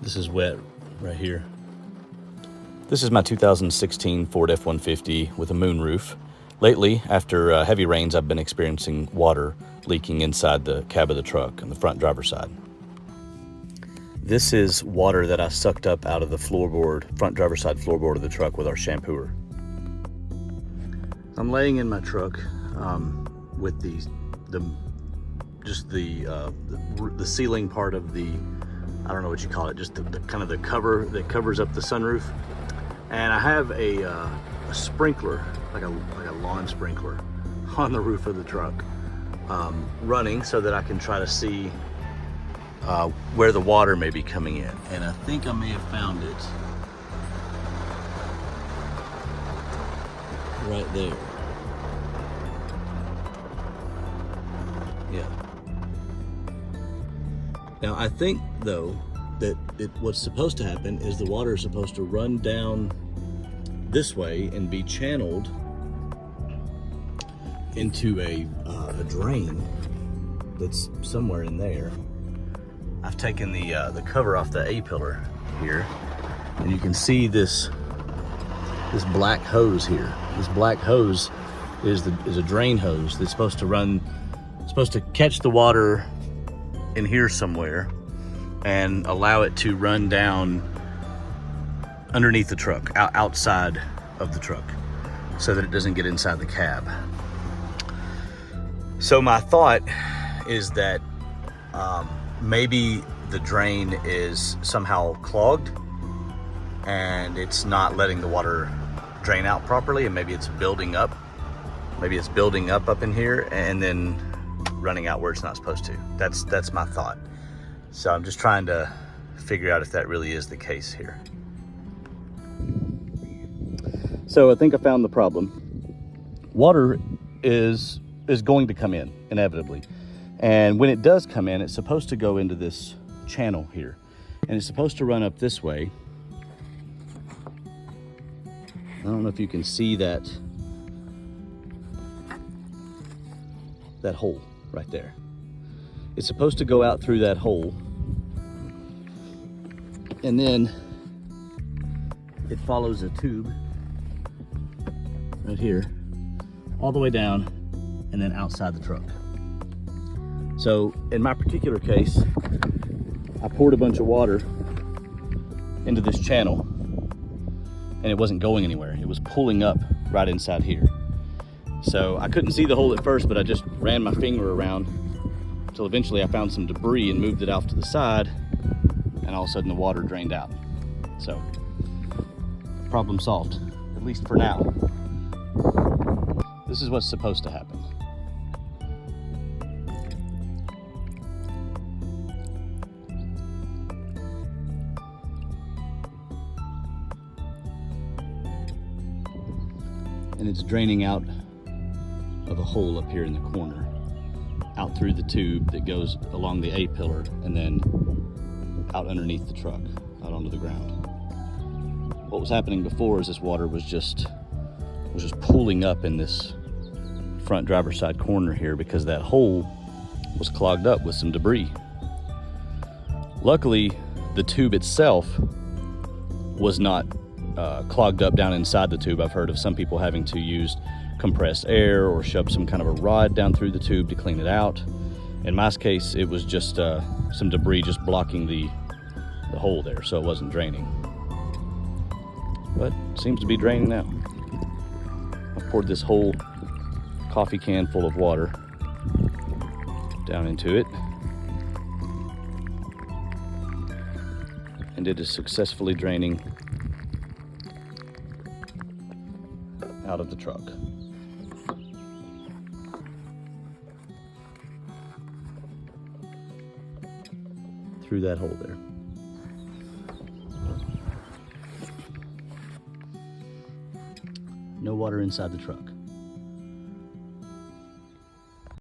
This is wet right here. This is my 2016 Ford F-150 with a moonroof. Lately, after heavy rains, I've been experiencing water leaking inside the cab of the truck on the front driver's side. This is water that I sucked up out of the floorboard, front driver's side floorboard of the truck with our shampooer. I'm laying in my truck with the ceiling part of the, I don't know what you call it, just the kind of the cover that covers up the sunroof. And I have a sprinkler, like a lawn sprinkler, on the roof of the truck, running so that I can try to see where the water may be coming in. And I think I may have found it right there. Yeah. Now I think though that what's supposed to happen is the water is supposed to run down this way and be channeled into a drain that's somewhere in there. I've taken the cover off the A-pillar here, and you can see this black hose here. This black hose is a drain hose that's supposed to catch the water in here somewhere and allow it to run down underneath the truck, outside of the truck, so that it doesn't get inside the cab. So my thought is that maybe the drain is somehow clogged and it's not letting the water drain out properly, and maybe it's building up. Maybe it's building up in here and then running out where it's not supposed to. That's my thought. So I'm just trying to figure out if that really is the case here. So I think I found the problem. Water is going to come in inevitably. And when it does come in, it's supposed to go into this channel here. And it's supposed to run up this way. I don't know if you can see that hole right there. It's supposed to go out through that hole, and then it follows a tube right here all the way down and then outside the truck. So in my particular case, I poured a bunch of water into this channel and it wasn't going anywhere. It was pulling up right inside here. So I couldn't see the hole at first, but I just ran my finger around until eventually I found some debris and moved it off to the side, and all of a sudden the water drained out. So, problem solved, at least for now. This is what's supposed to happen. And it's draining out of a hole up here in the corner, out through the tube that goes along the A-pillar and then out underneath the truck, out onto the ground. What was happening before is this water was just pooling up in this front driver's side corner here because that hole was clogged up with some debris. Luckily, the tube itself was not clogged up down inside the tube. I've heard of some people having to use compressed air or shove some kind of a rod down through the tube to clean it out. In my case, it was just some debris just blocking the hole there, so it wasn't draining. But it seems to be draining now. I've poured this whole coffee can full of water down into it, and it is successfully draining out of the truck. Through that hole there. No water inside the truck.